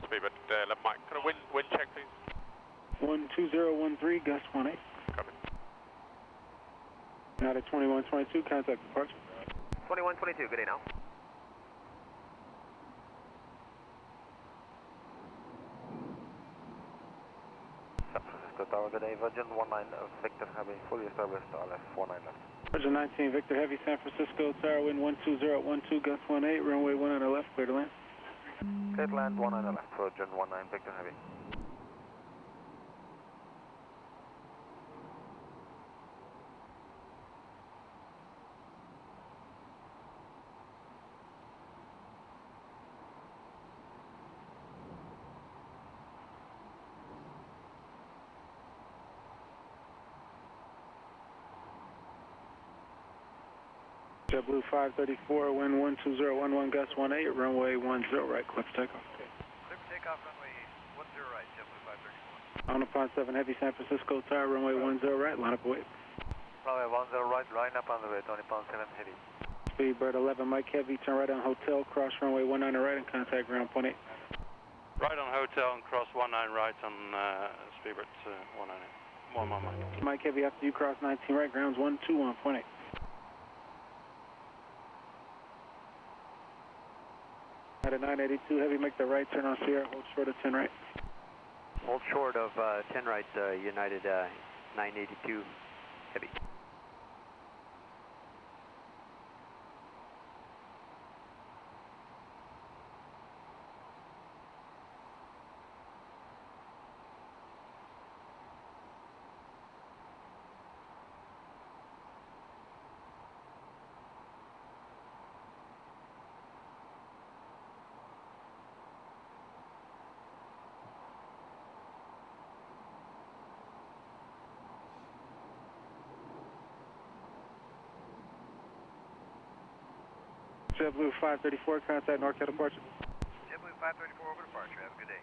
Speedbird 11 Mike. Can I wind check, please? 12013, gust 18. Copy. Now to 2122, contact departure. 2122, good day now. San Francisco Tower, good day. Virgin 19 Victor Heavy, fully established, LF 49 left. Virgin 19, Victor Heavy, San Francisco Tower, wind 12012, gust 18, runway 19 left, clear to land. Clear to land, 19 left, Virgin 19 Victor Heavy. JetBlue 534, wind 12011, gust 18, runway 10 right, clear for takeoff. Clear for takeoff, runway 10 right, JetBlue 534. On the Pond 7 Heavy, San Francisco Tower, runway 10 right, line up away. Runway 10 right, line up on the way, Tony Pound 7 Heavy. Speedbird 11 Mike Heavy, turn right on Hotel, cross runway 19 right and contact ground 0.8. Right on Hotel and cross 19 right on Speedbird 198. 11 Mike. Mike Heavy, after you cross 19 right, grounds 121.8. At a 982 Heavy, make the right turn on Sierra, hold short of 10 right. Hold short of 10 right, United 982 Heavy. JetBlue 534, contact NorCal departure. JetBlue 534 over departure, have a good day.